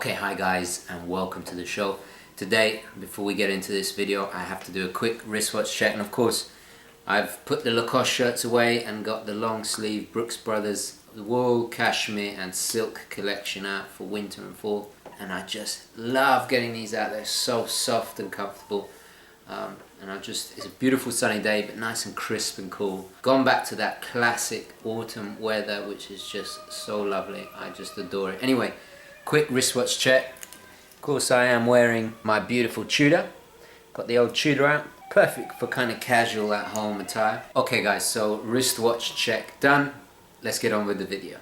Okay, hi guys and welcome to the show. Today, before we get into this video, I have to do a quick wristwatch check, and of course I've put the Lacoste shirts away and got the long sleeve Brooks Brothers wool, cashmere and silk collection out for winter and fall, and I just love getting these out. They're so soft and comfortable, and it's a beautiful sunny day but nice and crisp and cool. Gone back to that classic autumn weather which is just so lovely. I just adore it. Anyway, quick wristwatch check. Of course I am wearing my beautiful Tudor. Got the old Tudor out. Perfect for kind of casual at home attire. Okay guys, so wristwatch check done. Let's get on with the video.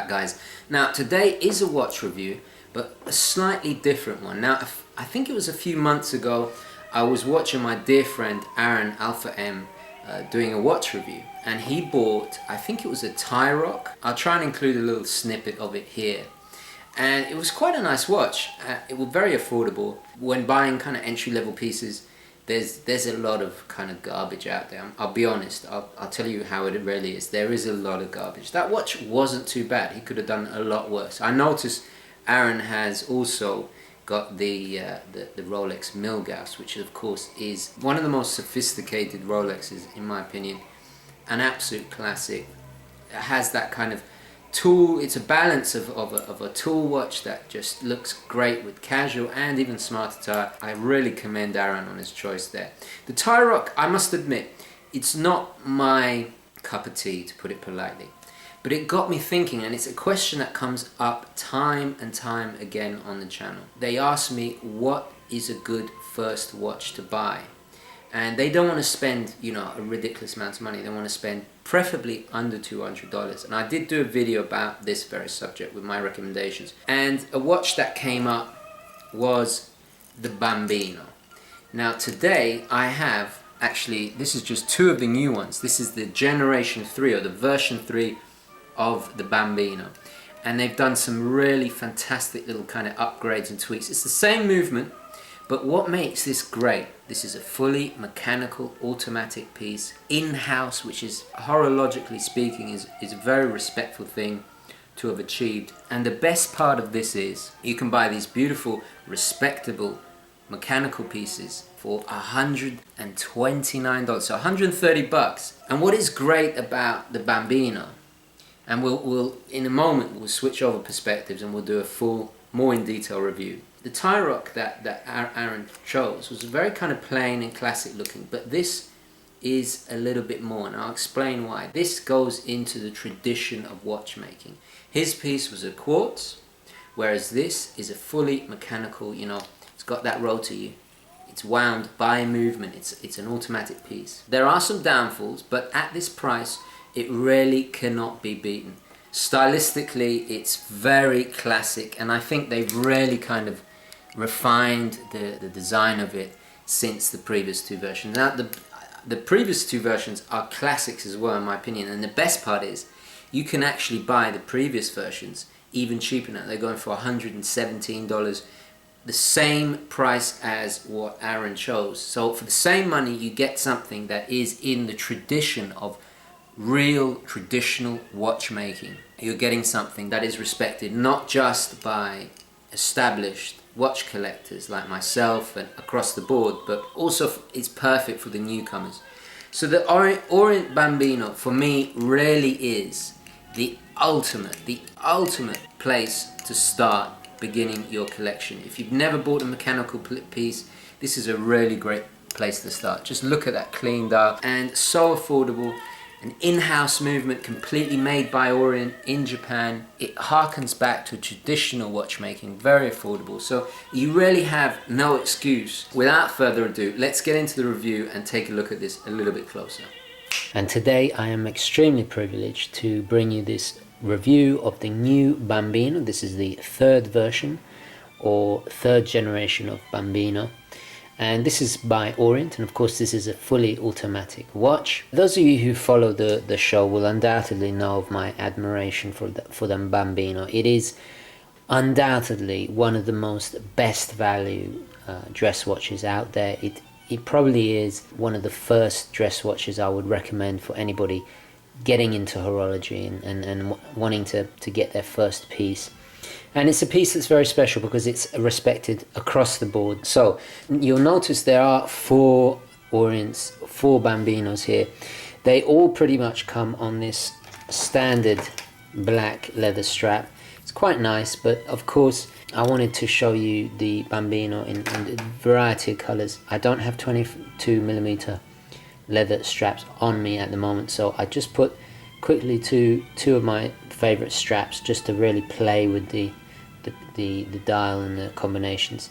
Guys, now today is a watch review, but a slightly different one. Now I think it was a few months ago I was watching my dear friend Aaron Alpha M doing a watch review, and he bought, I think it was a tie rock. I'll try and include a little snippet of it here, and it was quite a nice watch. It was very affordable. When buying kind of entry-level pieces, there's a lot of kind of garbage out there. I'll be honest, I'll tell you how it really is. There is a lot of garbage. That watch wasn't too bad. He could have done a lot worse. I noticed Aaron has also got the Rolex Milgauss, which of course is one of the most sophisticated Rolexes in my opinion. An absolute classic. It has that kind of tool, it's a balance of a tool watch that just looks great with casual and even smart attire. I really commend Aaron on his choice there. The tie rock, I must admit, it's not my cup of tea, to put it politely, but it got me thinking, and it's a question that comes up time and time again on the channel. They ask me what is a good first watch to buy, and they don't want to spend, you know, a ridiculous amount of money. They want to spend preferably under $200, and I did do a video about this very subject with my recommendations, and a watch that came up was the Bambino. Now today I have, actually this is just two of the new ones. This is the generation 3 or the version 3 of the Bambino, and they've done some really fantastic little kind of upgrades and tweaks. It's the same movement, but what makes this great, this is a fully mechanical automatic piece, in-house, which is, horologically speaking, is a very respectful thing to have achieved. And the best part of this is, you can buy these beautiful, respectable mechanical pieces for $129, so 130 bucks. And what is great about the Bambino, and we'll in a moment we'll switch over perspectives and we'll do a full, more in detail review. The tie rock that Aaron chose was very kind of plain and classic looking, but this is a little bit more, and I'll explain why. This goes into the tradition of watchmaking. His piece was a quartz, whereas this is a fully mechanical, you know, it's got that rotor, it's wound by movement, it's an automatic piece. There are some downfalls, but at this price it really cannot be beaten. Stylistically it's very classic, and I think they've really kind of refined the design of it since the previous two versions. Now the previous two versions are classics as well in my opinion, and the best part is you can actually buy the previous versions even cheaper now. They're going for $117, the same price as what Aaron chose. So for the same money you get something that is in the tradition of real traditional watchmaking. You're getting something that is respected not just by established watch collectors like myself and across the board, but also it's perfect for the newcomers. So the Orient Bambino for me really is the ultimate place to start beginning your collection. If you've never bought a mechanical piece, this is a really great place to start. Just look at that clean dial, and so affordable. an in-house movement completely made by Orient in Japan. It harkens back to traditional watchmaking, very affordable. So you really have no excuse. Without further ado, let's get into the review and take a look at this a little bit closer. And today I am extremely privileged to bring you this review of the new Bambino. This is the third version or third generation of Bambino. And this is by Orient, and of course this is a fully automatic watch. Those of you who follow the show will undoubtedly know of my admiration for the Bambino. It is undoubtedly one of the most best value dress watches out there. It probably is one of the first dress watches I would recommend for anybody getting into horology and wanting to get their first piece. And it's a piece that's very special because it's respected across the board. So you'll notice there are four Bambinos here. They all pretty much come on this standard black leather strap. It's quite nice, but of course I wanted to show you the Bambino in a variety of colors. I don't have 22mm leather straps on me at the moment, so I just put quickly two of my favorite straps just to really play with the dial and the combinations.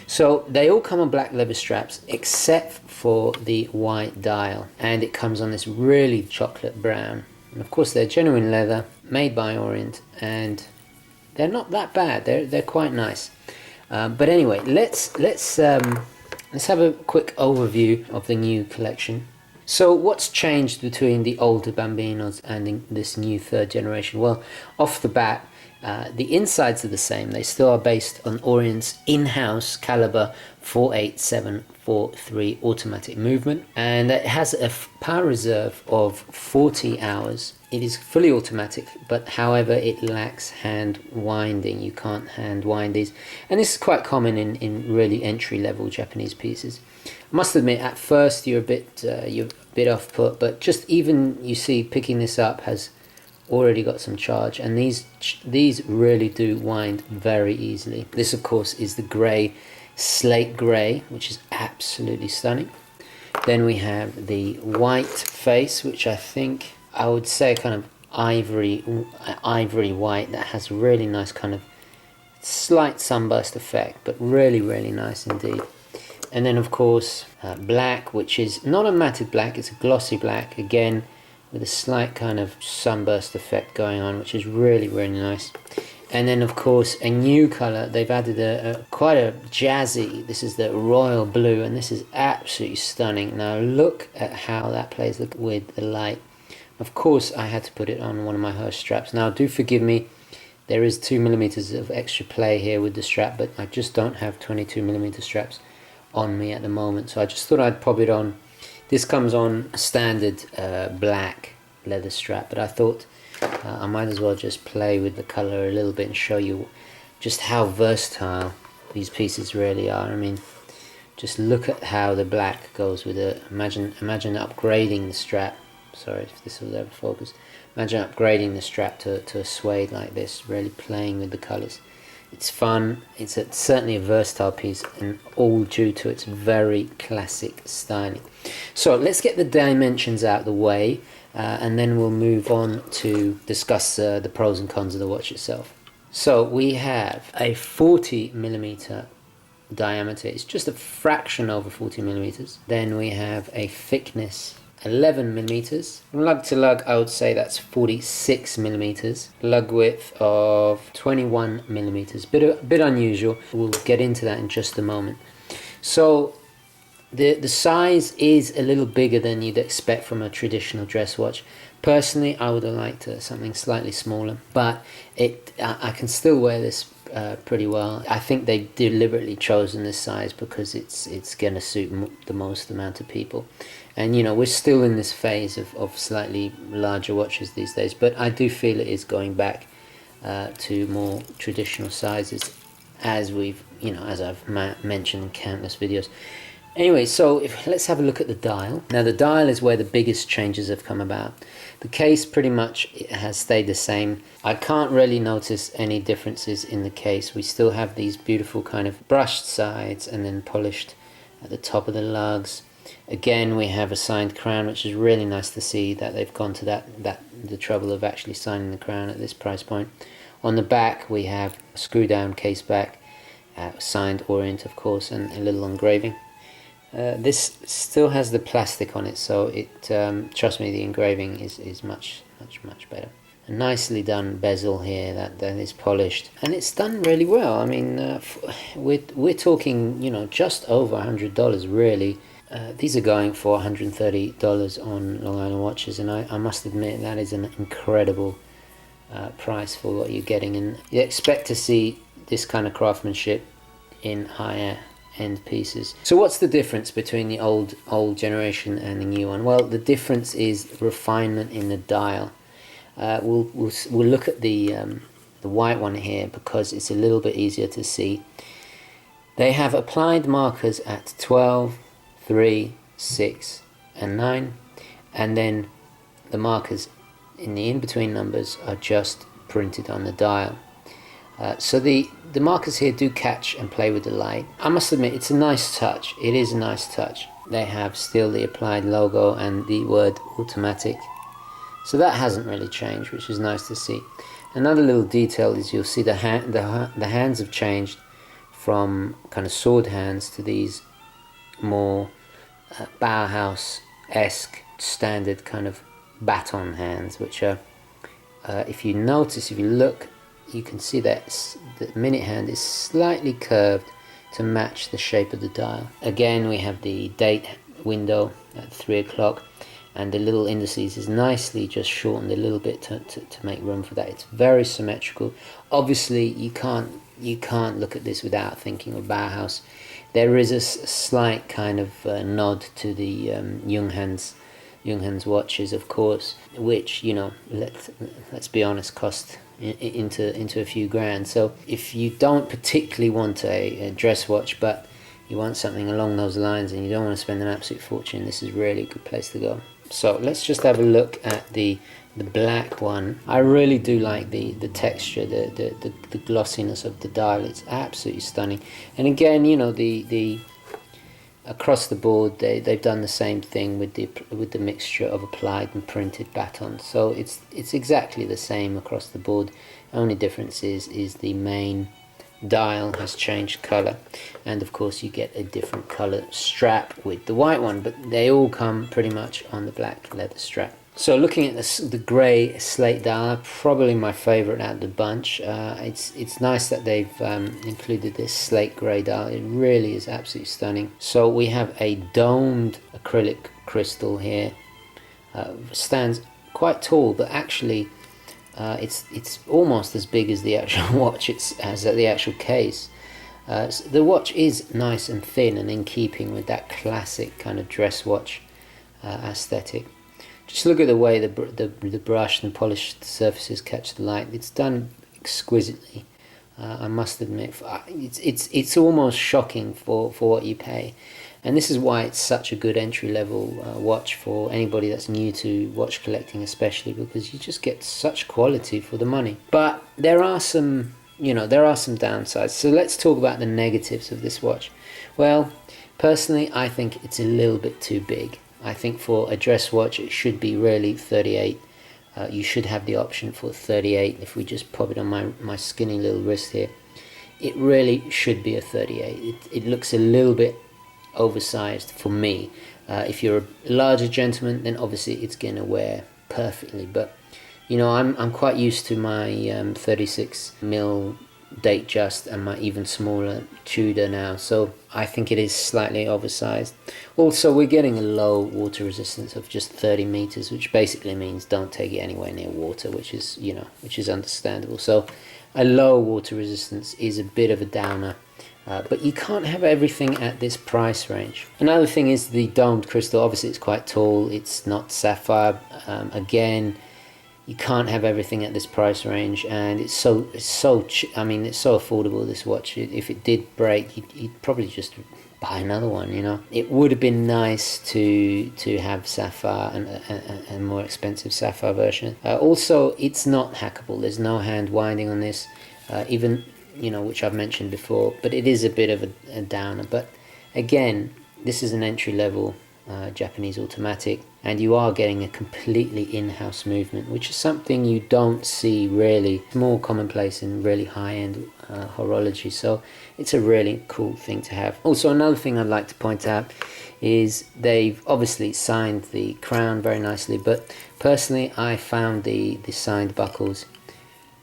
So they all come on black leather straps except for the white dial, and it comes on this really chocolate brown. And of course they're genuine leather, made by Orient, and they're not that bad. They're quite nice. But anyway, let's have a quick overview of the new collection. So what's changed between the older Bambinos and this new third generation? Well, off the bat, the insides are the same. They still are based on Orient's in-house caliber 48743 automatic movement, and it has a power reserve of 40 hours. It is fully automatic, but however it lacks hand winding. You can't hand wind these, and this is quite common in really entry-level Japanese pieces. I must admit, at first you're a bit off put, but just even you see picking this up has already got some charge, and these really do wind very easily. This of course is the grey, slate grey, which is absolutely stunning. Then we have the white face, which I think I would say kind of ivory white, that has a really nice kind of slight sunburst effect, but really nice indeed. And then of course black, which is not a matted black, it's a glossy black, again with a slight kind of sunburst effect going on, which is really nice. And then of course a new color, they've added quite a jazzy, this is the royal blue, and this is absolutely stunning. Now look at how that plays with the light. Of course I had to put it on one of my Hirsch straps. Now do forgive me, there is 2mm of extra play here with the strap, but I just don't have 22mm straps on me at the moment, so I just thought I'd pop it on. This comes on a standard black leather strap, but I thought I might as well just play with the color a little bit and show you just how versatile these pieces really are. I mean, just look at how the black goes with it. Imagine upgrading the strap. Sorry if this will ever focus. Imagine upgrading the strap to a suede like this, really playing with the colors. It's fun, it's certainly a versatile piece, and all due to its very classic styling. So let's get the dimensions out of the way, and then we'll move on to discuss the pros and cons of the watch itself. So we have a 40mm diameter, it's just a fraction over 40mm. Then we have a thickness 11mm. From lug to lug I would say that's 46mm. Lug width of 21mm. Bit unusual. We'll get into that in just a moment. So the size is a little bigger than you'd expect from a traditional dress watch. Personally I would have liked something slightly smaller, but I can still wear this pretty well. I think they've deliberately chosen this size because it's going to suit the most amount of people. And you know, we're still in this phase of slightly larger watches these days, but I do feel it is going back to more traditional sizes, as I've mentioned in countless videos. Anyway, so let's have a look at the dial. Now the dial is where the biggest changes have come about. The case pretty much has stayed the same. I can't really notice any differences in the case. We still have these beautiful kind of brushed sides and then polished at the top of the lugs. Again, we have a signed crown, which is really nice to see that they've gone to the trouble of actually signing the crown at this price point. On the back, we have a screw down case back, signed Orient, of course, and a little engraving. This still has the plastic on it, so it trust me, the engraving is much better. A nicely done bezel here that is polished, and it's done really well. I mean, we're talking, you know, just over $100 really. These are going for $130 on Long Island watches, and I must admit that is an incredible price for what you're getting, and you expect to see this kind of craftsmanship in higher end pieces. So what's the difference between the old generation and the new one? Well, the difference is refinement in the dial. We'll look at the white one here because it's a little bit easier to see. They have applied markers at 12, 3, 6 and 9, and then the markers in the in-between numbers are just printed on the dial. So the markers here do catch and play with the light. I must admit, it's a nice touch. It is a nice touch. They have still the applied logo and the word automatic. So that hasn't really changed, which is nice to see. Another little detail is you'll see the hands have changed from kind of sword hands to these more Bauhaus-esque standard kind of baton hands, which are, if you notice, if you look, you can see that the minute hand is slightly curved to match the shape of the dial. Again, we have the date window at 3 o'clock, and the little indices is nicely just shortened a little bit to make room for that. It's very symmetrical. Obviously, you can't look at this without thinking of Bauhaus. There is a slight kind of nod to the Junghans watches, of course, which, you know, let's be honest, cost into a few grand. So if you don't particularly want a dress watch, but you want something along those lines and you don't want to spend an absolute fortune, this is really a good place to go. So let's just have a look at the black one. I really do like the texture, the glossiness of the dial. It's absolutely stunning. And again, you know, the across the board they've done the same thing with the mixture of applied and printed batons. So it's exactly the same across the board. Only difference is the main dial has changed color, and of course you get a different color strap with the white one, but they all come pretty much on the black leather strap. So looking at the grey slate dial, probably my favorite out of the bunch. It's nice that they've included this slate grey dial. It really is absolutely stunning. So we have a domed acrylic crystal here. Stands quite tall, but actually it's almost as big as the actual watch. As the actual case. So the watch is nice and thin and in keeping with that classic kind of dress watch aesthetic. Just look at the way the brush and polished surfaces catch the light. It's done exquisitely. I must admit, it's almost shocking for what you pay, and this is why it's such a good entry-level watch for anybody that's new to watch collecting, especially because you just get such quality for the money. But there are some, there are some downsides. So let's talk about the negatives of this watch. Well, personally, I think it's a little bit too big. I think for a dress watch, it should be really 38. You should have the option for 38. If we just pop it on my skinny little wrist here, it really should be a 38. It looks a little bit oversized for me. If you're a larger gentleman, then obviously it's going to wear perfectly. But I'm quite used to my 36mm Datejust and my even smaller Tudor now, so I think it is slightly oversized. Also, we're getting a low water resistance of just 30 meters, which basically means don't take it anywhere near water, which is understandable. So a low water resistance is a bit of a downer, but you can't have everything at this price range. Another thing is the domed crystal. Obviously it's quite tall, it's not sapphire. Again, you can't have everything at this price range, and it's so affordable, this watch. If it did break, you'd probably just buy another one. It would have been nice to have sapphire and a more expensive sapphire version. Also, it's not hackable. There's no hand winding on this, even which I've mentioned before. But it is a bit of a downer. But again, this is an entry level Japanese automatic, and you are getting a completely in-house movement, which is something you don't see really. It's more commonplace in really high-end horology, so it's a really cool thing to have. Also, another thing I'd like to point out is they've obviously signed the crown very nicely, but personally I found the signed buckles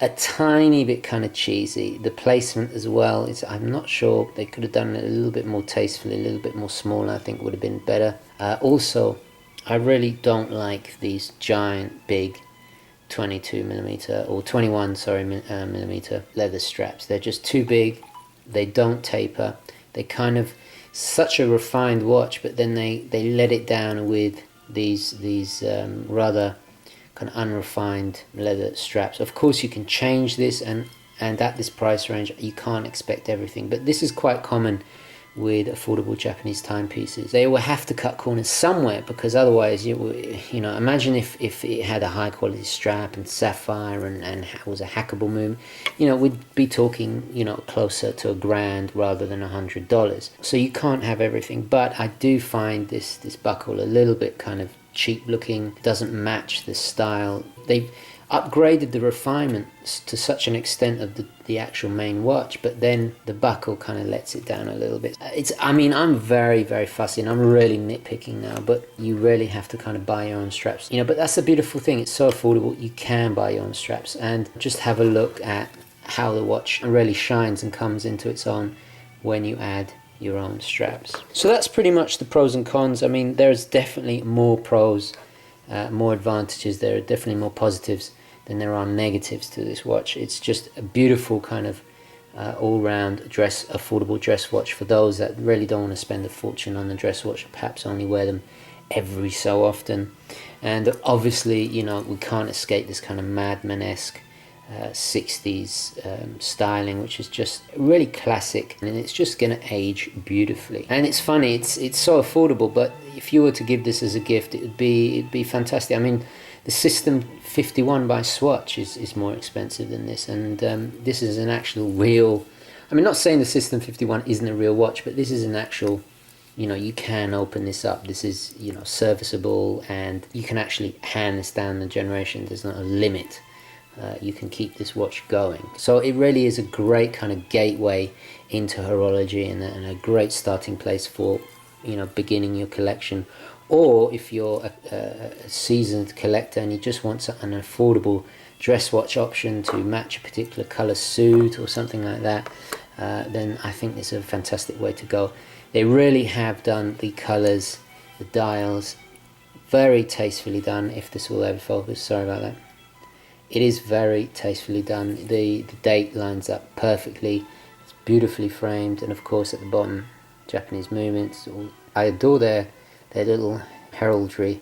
a tiny bit kind of cheesy. The placement as well is, I'm not sure, they could have done it a little bit more tastefully, a little bit more smaller. I think would have been better. Also, I really don't like these giant big 22mm or 21 millimeter leather straps. They're just too big. They don't taper. They kind of, such a refined watch, but then they let it down with these rather kind of unrefined leather straps. Of course you can change this, and at this price range you can't expect everything, but this is quite common with affordable Japanese timepieces. They will have to cut corners somewhere, because otherwise you know, imagine if it had a high quality strap and sapphire and was a hackable movement, you know, we'd be talking, you know, closer to $1,000 rather than $100. So you can't have everything, but I do find this buckle a little bit kind of cheap looking, doesn't match the style. They've upgraded the refinements to such an extent of the actual main watch, but then the buckle kind of lets it down a little bit. I mean, I'm very, very fussy and I'm really nitpicking now, but you really have to kind of buy your own straps, you know. But that's a beautiful thing, it's so affordable, you can buy your own straps. And just have a look at how the watch really shines and comes into its own when you add your own straps. So that's pretty much the pros and cons. I mean, there's definitely more pros, more advantages. There are definitely more positives than there are negatives to this watch. It's just a beautiful kind of all-round affordable dress watch for those that really don't want to spend a fortune on the dress watch, perhaps only wear them every so often. And obviously, you know, we can't escape this kind of Madman-esque 60s styling, which is just really classic, and it's just gonna age beautifully. And it's funny, it's so affordable, but if you were to give this as a gift, it'd be fantastic. I mean, the System 51 by Swatch is more expensive than this, and this is an actual real, I mean, not saying the System 51 isn't a real watch, but this is an actual, you know, you can open this up. This is, you know, serviceable, and you can actually hand this down the generation. There's not a limit. You can keep this watch going. So it really is a great kind of gateway into horology, and a great starting place for, you know, beginning your collection. Or if you're a seasoned collector and you just want an affordable dress watch option to match a particular color suit or something like that, then I think it's a fantastic way to go. They really have done the colors, the dials, very tastefully done. If this will ever focus, sorry about that. It is very tastefully done. The date lines up perfectly. It's beautifully framed, and of course at the bottom, Japanese movements. I adore their little heraldry,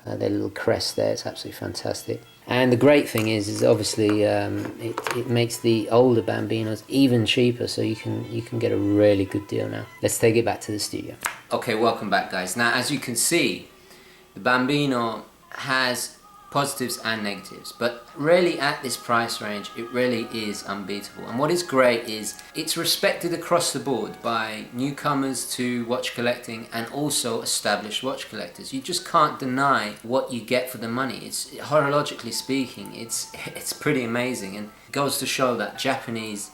their little crest there. It's absolutely fantastic. And the great thing is obviously it makes the older Bambinos even cheaper, so you can get a really good deal now. Let's take it back to the studio. Okay, welcome back, guys. Now, as you can see, the Bambino has positives and negatives, but really at this price range it really is unbeatable. And what is great is it's respected across the board by newcomers to watch collecting and also established watch collectors. You just can't deny what you get for the money. It's, horologically speaking, it's pretty amazing, and it goes to show that Japanese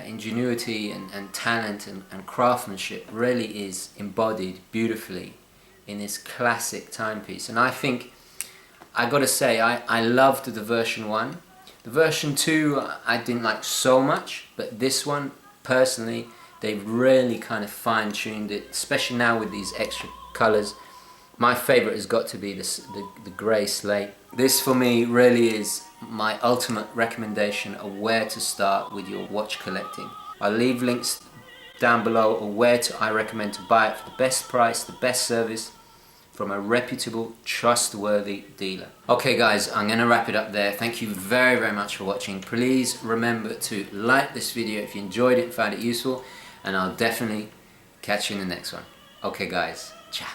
ingenuity and talent and craftsmanship really is embodied beautifully in this classic timepiece. And I think, I gotta say, I loved the version 1. The version 2 I didn't like so much, but this one, personally, they've really kind of fine-tuned it, especially now with these extra colours. My favourite has got to be the grey slate. This for me really is my ultimate recommendation of where to start with your watch collecting. I'll leave links down below of where I recommend to buy it for the best price, the best service, from a reputable, trustworthy dealer. Okay guys, I'm gonna wrap it up there. Thank you very, very much for watching. Please remember to like this video if you enjoyed it and found it useful, and I'll definitely catch you in the next one. Okay guys, ciao.